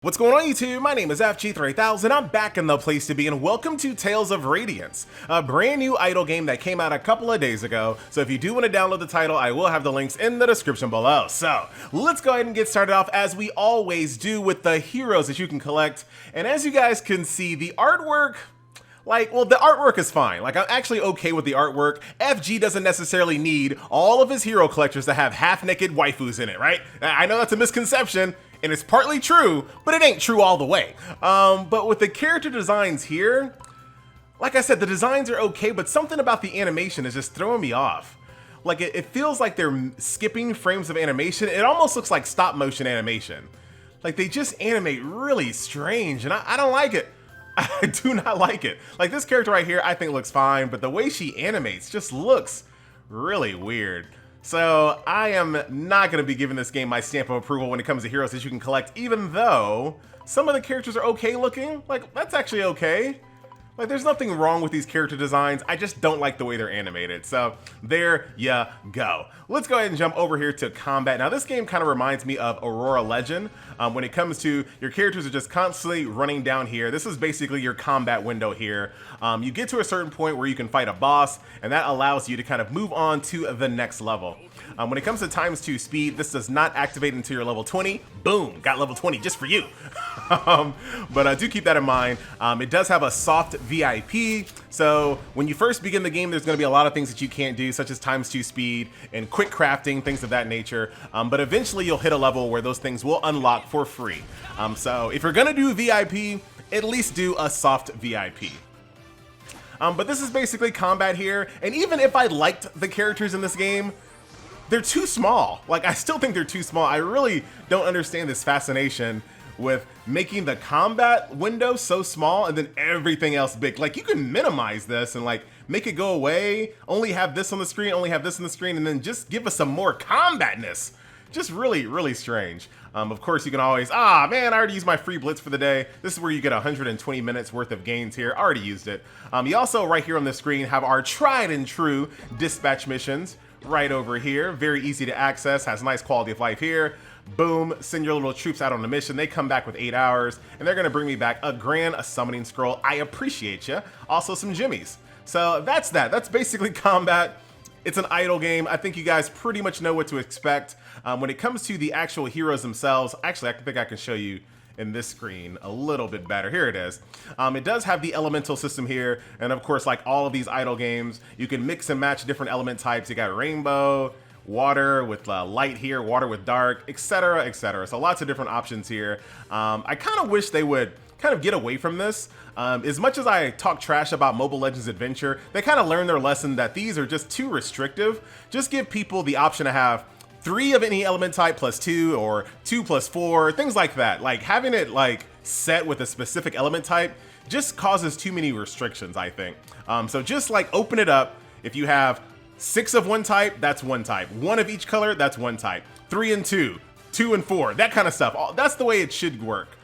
What's going on YouTube? My name is FG3000, I'm back in the place to be, and welcome to Tales of Radiance, a brand new idle game that came out a couple of days ago. So if you do want to download the title, I will have the links in the description below. So let's go ahead and get started off as we always do with the heroes that you can collect. And as you guys can see, the artwork, the artwork is fine. I'm actually okay with the artwork. FG doesn't necessarily need all of his hero collectors to have half-naked waifus in it, right? I know that's a misconception, and it's partly true, but it ain't true all the way. But with the character designs here, like I said, the designs are okay, but something about the animation is just throwing me off. It feels like they're skipping frames of animation. It almost looks like stop motion animation. They just animate really strange, and I don't like it. I do not like it. This character right here, I think looks fine, but the way she animates just looks really weird. So I am not going to be giving this game my stamp of approval when it comes to heroes that you can collect, even though some of the characters are okay looking. That's actually okay. There's nothing wrong with these character designs. I just don't like the way they're animated. So there ya go. Let's go ahead and jump over here to combat. Now this game kind of reminds me of Aurora Legend. When it comes to your characters are just constantly running down here. This is basically your combat window here. You get to a certain point where you can fight a boss, and that allows you to kind of move on to the next level. When it comes to ×2 speed, this does not activate until you're level 20. Boom, got level 20 just for you. But do keep that in mind. It does have a soft VIP, so when you first begin the game, there's going to be a lot of things that you can't do, such as ×2 speed and quick crafting, things of that nature. But eventually you'll hit a level where those things will unlock for free. So if you're going to do VIP, at least do a soft VIP. But this is basically combat here, and even if I liked the characters in this game, they're too small. I still think they're too small. I really don't understand this fascination with making the combat window so small and then everything else big. You can minimize this and make it go away, only have this on the screen, only have this on the screen, and then just give us some more combatness. Just really, really strange. Of course, you can always, man, I already used my free blitz for the day. This is where you get 120 minutes worth of gains here. I already used it. You also, right here on the screen, have our tried and true dispatch missions right over here. Very easy to access, has nice quality of life here. Boom, send your little troops out on a mission. They come back with 8 hours, and they're gonna bring me back a summoning scroll. I appreciate you. Also some jimmies. So that's that. That's basically combat. It's an idle game. I think you guys pretty much know what to expect. When it comes to the actual heroes themselves, actually, I think I can show you in this screen a little bit better. Here it is. It does have the elemental system here, and of course, like all of these idle games, you can mix and match different element types. You got rainbow, water with light here, water with dark, etc., etc. So lots of different options here. I kind of wish they would kind of get away from this. As much as I talk trash about Mobile Legends Adventure, they kind of learned their lesson that these are just too restrictive. Just give people the option to have 3 of any element type plus 2 or 2 plus 4, things like that. Having it set with a specific element type just causes too many restrictions, I think. So just open it up. If you have 6 of one type, that's one type. 1 of each color, that's one type. 3 and 2, 2 and 4, that kind of stuff. That's the way it should work.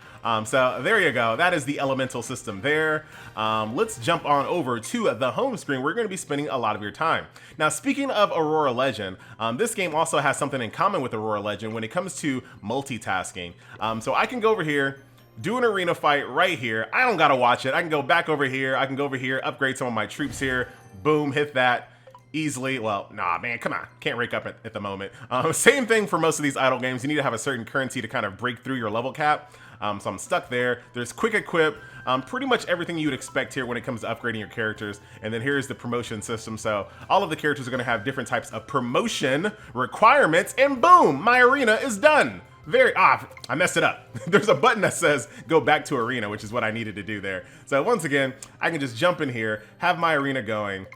So there you go. That is the elemental system there. Let's jump on over to the home screen. We're going to be spending a lot of your time. Now, speaking of Aurora Legend, this game also has something in common with Aurora Legend when it comes to multitasking. So I can go over here, do an arena fight right here. I don't got to watch it. I can go back over here. I can go over here, upgrade some of my troops here. Boom, hit that. Easily. Well, nah, man, come on. Can't rank up at the moment. Same thing for most of these idle games. You need to have a certain currency to kind of break through your level cap. So I'm stuck there. There's quick equip, pretty much everything you would expect here when it comes to upgrading your characters. And then here's the promotion system. So all of the characters are going to have different types of promotion requirements, and boom, my arena is done. I messed it up. There's a button that says go back to arena, which is what I needed to do there. So once again, I can just jump in here, have my arena going,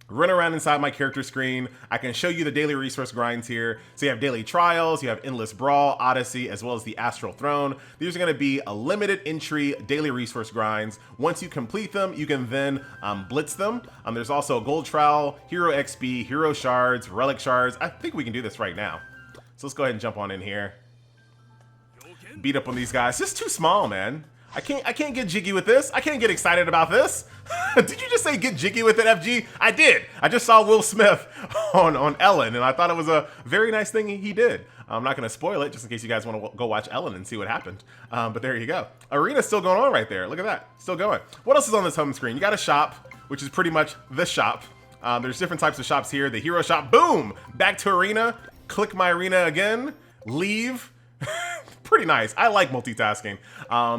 run around inside my character screen. I can show you the daily resource grinds here. So you have daily trials, you have endless brawl, odyssey, as well as the astral throne. These are going to be a limited entry daily resource grinds. Once you complete them, you can then blitz them. There's also a gold trial, hero XP, hero shards, relic shards. I think we can do this right now. So let's go ahead and jump on in here. Beat up on these guys. It's too small, man. I can't get jiggy with this. I can't get excited about this. Did you just say get jiggy with it, FG? I did. I just saw Will Smith on Ellen, and I thought it was a very nice thing he did. I'm not going to spoil it just in case you guys want to go watch Ellen and see what happened. But there you go. Arena's still going on right there. Look at that. Still going. What else is on this home screen? You got a shop, which is pretty much the shop. There's different types of shops here. The hero shop, boom! Back to arena. Click my arena again. Leave. Pretty nice. I like multitasking.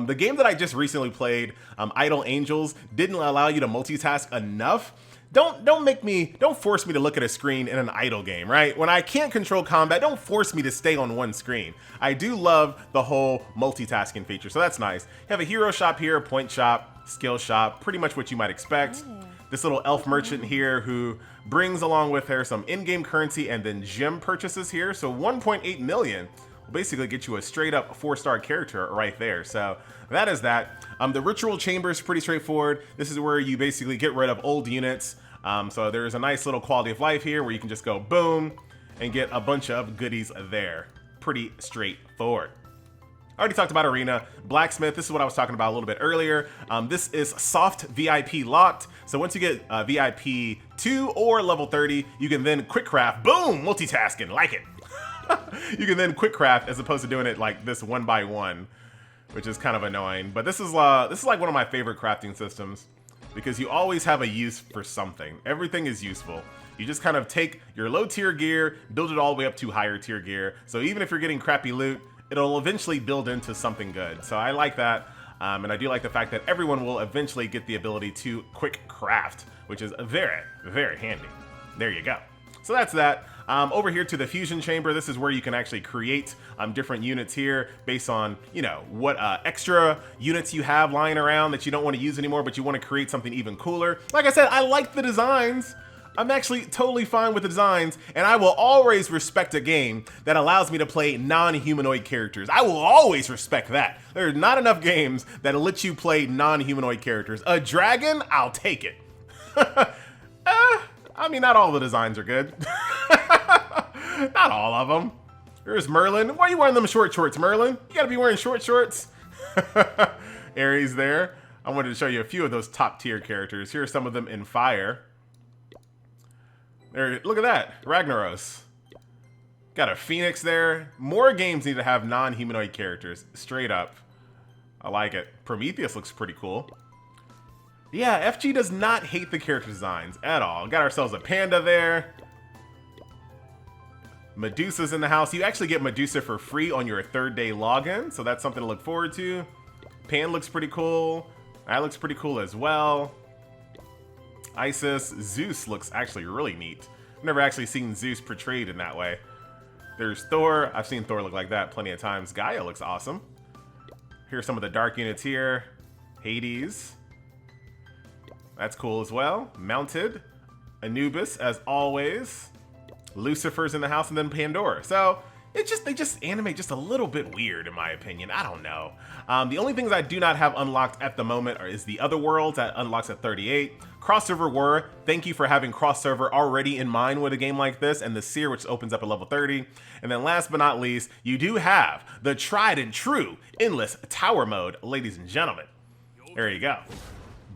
The game that I just recently played, Idle Angels, didn't allow you to multitask enough. Don't force me to look at a screen in an idle game, right? When I can't control combat, don't force me to stay on one screen. I do love the whole multitasking feature, so that's nice. You have a hero shop here, point shop, skill shop, pretty much what you might expect. This little elf merchant here who brings along with her some in-game currency and then gem purchases here. So 1.8 million will basically get you a straight up 4-star character right there. So that is that. The ritual chamber is pretty straightforward. This is where you basically get rid of old units. So there's a nice little quality of life here where you can just go boom and get a bunch of goodies there. Pretty straightforward. I already talked about Arena. Blacksmith, this is what I was talking about a little bit earlier. This is soft VIP locked. So once you get VIP 2 or level 30, you can then quick craft. Boom! Multitasking, like it. You can then quick craft as opposed to doing it like this one by one, which is kind of annoying. But this is like one of my favorite crafting systems because you always have a use for something. Everything is useful. You just kind of take your low tier gear, build it all the way up to higher tier gear. So even if you're getting crappy loot, it'll eventually build into something good. So I like that. And I do like the fact that everyone will eventually get the ability to quick craft, which is very, very handy. There you go. So that's that. Over here to the fusion chamber, this is where you can actually create different units here based on, you know, what extra units you have lying around that you don't want to use anymore, but you want to create something even cooler. Like I said, I like the designs. I'm actually totally fine with the designs, and I will always respect a game that allows me to play non-humanoid characters. I will always respect that. There are not enough games that let you play non-humanoid characters. A dragon, I'll take it. I mean, not all the designs are good. Not all of them. Here's Merlin. Why are you wearing them short shorts, Merlin? You gotta be wearing short shorts. Ares there. I wanted to show you a few of those top tier characters. Here are some of them in fire. There, look at that, Ragnaros. Got a Phoenix there. More games need to have non-humanoid characters, straight up. I like it. Prometheus looks pretty cool. Yeah, FG does not hate the character designs at all. Got ourselves a panda there. Medusa's in the house. You actually get Medusa for free on your 3rd day login, so that's something to look forward to. Pan looks pretty cool. That looks pretty cool as well. Isis, Zeus looks actually really neat. I've never actually seen Zeus portrayed in that way. There's Thor. I've seen Thor look like that plenty of times. Gaia looks awesome. Here's some of the dark units here. Hades. That's cool as well. Mounted. Anubis, as always. Lucifer's in the house, and then Pandora. So they just animate just a little bit weird, in my opinion. I don't know. The only things I do not have unlocked at the moment is the other worlds that unlocks at 38. Crossover War, thank you for having crossover already in mind with a game like this, and the Seer, which opens up at level 30. And then last but not least, you do have the tried and true Endless Tower mode, ladies and gentlemen. There you go.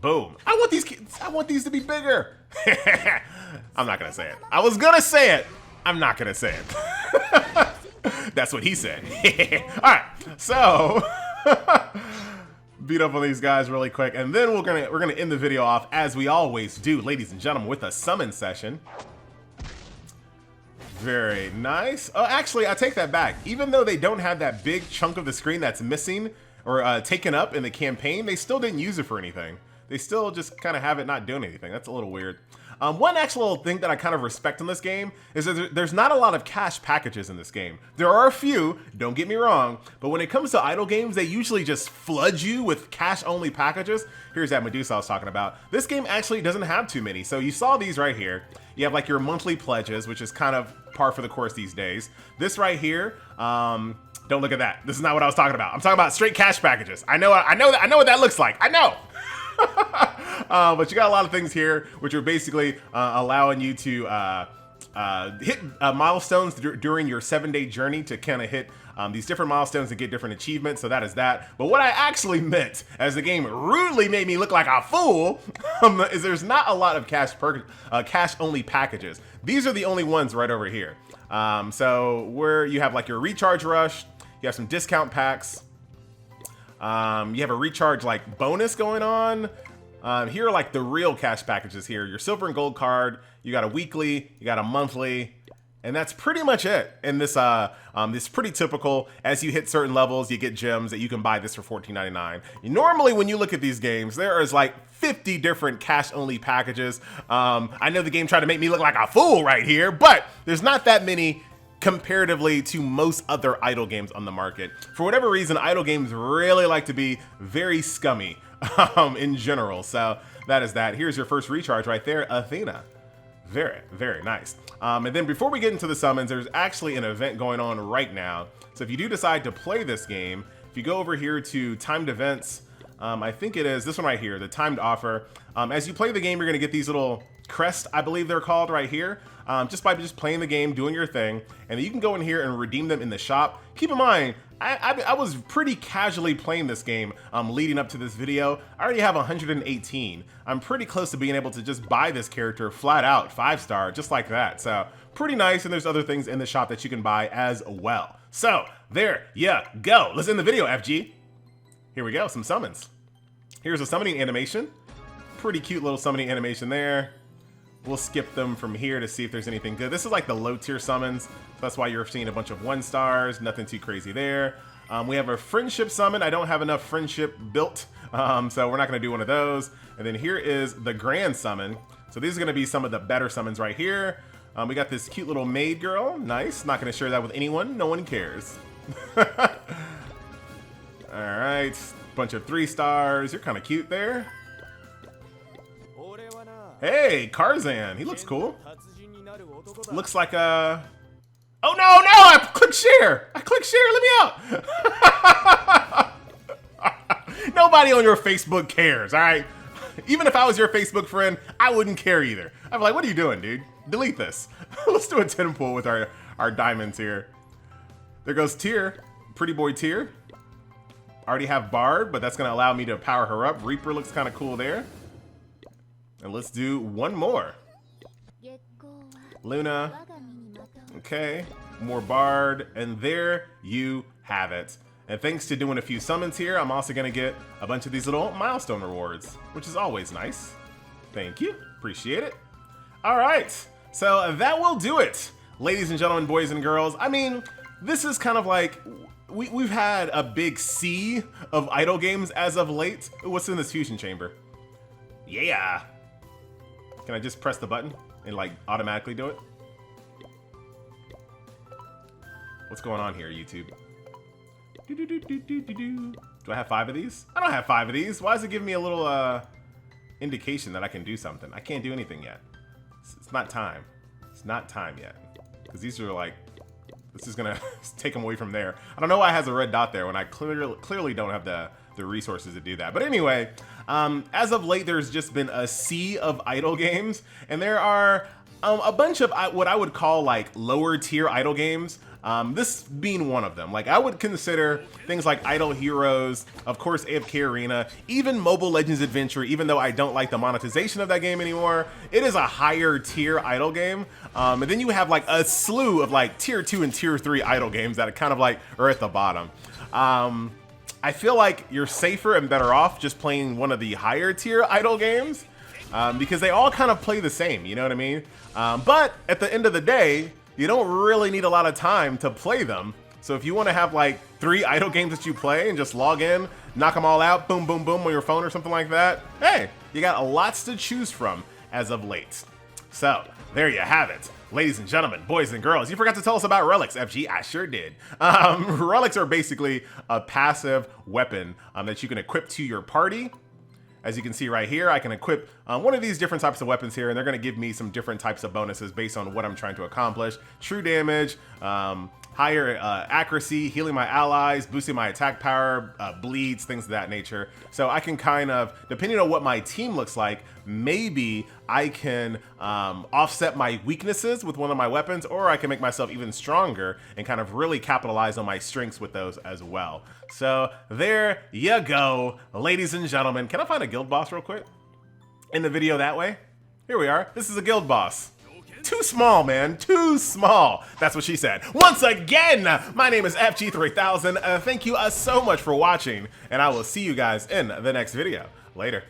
Boom. I want these to be bigger. I'm not gonna say it. I was gonna say it. I'm not gonna say it. That's what he said. All right, so beat up on these guys really quick, and then we're gonna end the video off as we always do, ladies and gentlemen, with a summon session. Very nice. Oh, actually, I take that back. Even though they don't have that big chunk of the screen that's missing or taken up in the campaign, they still didn't use it for anything. They still just kind of have it not doing anything. That's a little weird. One actual thing that I kind of respect in this game is that there's not a lot of cash packages in this game. There are a few, don't get me wrong, but when it comes to idle games, they usually just flood you with cash-only packages. Here's that Medusa I was talking about. This game actually doesn't have too many. So you saw these right here. You have like your monthly pledges, which is kind of par for the course these days. This right here, don't look at that. This is not what I was talking about. I'm talking about straight cash packages. I know what that looks like. I know. But you got a lot of things here which are basically allowing you to hit milestones during your 7-day journey to kind of hit these different milestones and get different achievements. So that is that. But what I actually meant, as the game rudely made me look like a fool, is there's not a lot of cash only packages. These are the only ones right over here. So where you have like your recharge rush, you have some discount packs, you have a recharge like bonus going on. Here are like the real cash packages here. Your silver and gold card, you got a weekly, you got a monthly, and that's pretty much it. And this is pretty typical. As you hit certain levels, you get gems that you can buy this for $14.99. Normally, when you look at these games, there is like 50 different cash-only packages. I know the game tried to make me look like a fool right here, but there's not that many comparatively to most other idle games on the market. For whatever reason, idle games really like to be very scummy in general. So that is that. Here's your first recharge right there, Athena. Very, very nice. And then before we get into the summons, there's actually an event going on right now. So if you do decide to play this game, if you go over here to timed events, I think it is this one right here, the timed offer. As you play the game, you're gonna get these little crests, I believe they're called right here. Just by playing the game, doing your thing, and then you can go in here and redeem them in the shop. Keep in mind, I was pretty casually playing this game leading up to this video. I already have 118. I'm pretty close to being able to just buy this character flat out, 5-star, just like that. So pretty nice, and there's other things in the shop that you can buy as well. So there you go. Let's end the video, FG. Here we go, some summons. Here's a summoning animation. Pretty cute little summoning animation there. We'll skip them from here to see if there's anything good. This is like the low tier summons. So that's why you're seeing a bunch of 1-stars, nothing too crazy there. We have a friendship summon. I don't have enough friendship built, so we're not gonna do one of those. And then here is the grand summon. So these are gonna be some of the better summons right here. We got this cute little maid girl, nice. Not gonna share that with anyone, no one cares. All right, bunch of 3-stars, you're kind of cute there. Hey, Karzan, he looks cool. Looks like a... Oh no, I clicked share. I clicked share, let me out. Nobody on your Facebook cares, all right? Even if I was your Facebook friend, I wouldn't care either. I'd be like, what are you doing, dude? Delete this. Let's do a 10 pull with our diamonds here. There goes Tyr, pretty boy Tyr. Already have Bard, but that's gonna allow me to power her up. Reaper looks kind of cool there. And let's do one more. Luna. Okay, more Bard, and there you have it. And thanks to doing a few summons here, I'm also gonna get a bunch of these little milestone rewards, which is always nice. Thank you, appreciate it. All right, so that will do it. Ladies and gentlemen, boys and girls, I mean, this is kind of like, we've had a big sea of idle games as of late. What's in this fusion chamber? Yeah. Can I just press the button and like automatically do it? What's going on here, YouTube? Do I have 5 of these? I don't have 5 of these. Why is it giving me a little indication that I can do something? I can't do anything yet. It's not time. It's not time yet. Because these are like, this is gonna take them away from there. I don't know why it has a red dot there when I clearly don't have the resources to do that. But anyway, as of late, there's just been a sea of idle games, and there are a bunch of what I would call like lower tier idle games. This being one of them. Like, I would consider things like Idle Heroes, of course AFK Arena, even Mobile Legends Adventure, even though I don't like the monetization of that game anymore. It is a higher tier idle game. And then you have like a slew of like tier 2 and tier 3 idle games that are kind of like are at the bottom. I feel like you're safer and better off just playing one of the higher tier idle games, because they all kind of play the same, you know what I mean? But at the end of the day, you don't really need a lot of time to play them. So if you want to have like 3 idle games that you play and just log in, knock them all out, boom, boom, boom on your phone or something like that, hey, you got lots to choose from as of late. So there you have it. Ladies and gentlemen, boys and girls, you forgot to tell us about Relics, FG. I sure did. Relics are basically a passive weapon that you can equip to your party. As you can see right here, I can equip one of these different types of weapons here, and they're gonna give me some different types of bonuses based on what I'm trying to accomplish. True damage, higher accuracy, healing my allies, boosting my attack power, bleeds, things of that nature. So I can kind of, depending on what my team looks like, maybe I can offset my weaknesses with one of my weapons, or I can make myself even stronger and kind of really capitalize on my strengths with those as well. So there you go, ladies and gentlemen. Can I find a guild boss real quick? In the video that way? Here we are. This is a guild boss. too small, man. Too small. That's what she said. Once again, my name is FG3000. Thank you so much for watching, and I will see you guys in the next video. Later.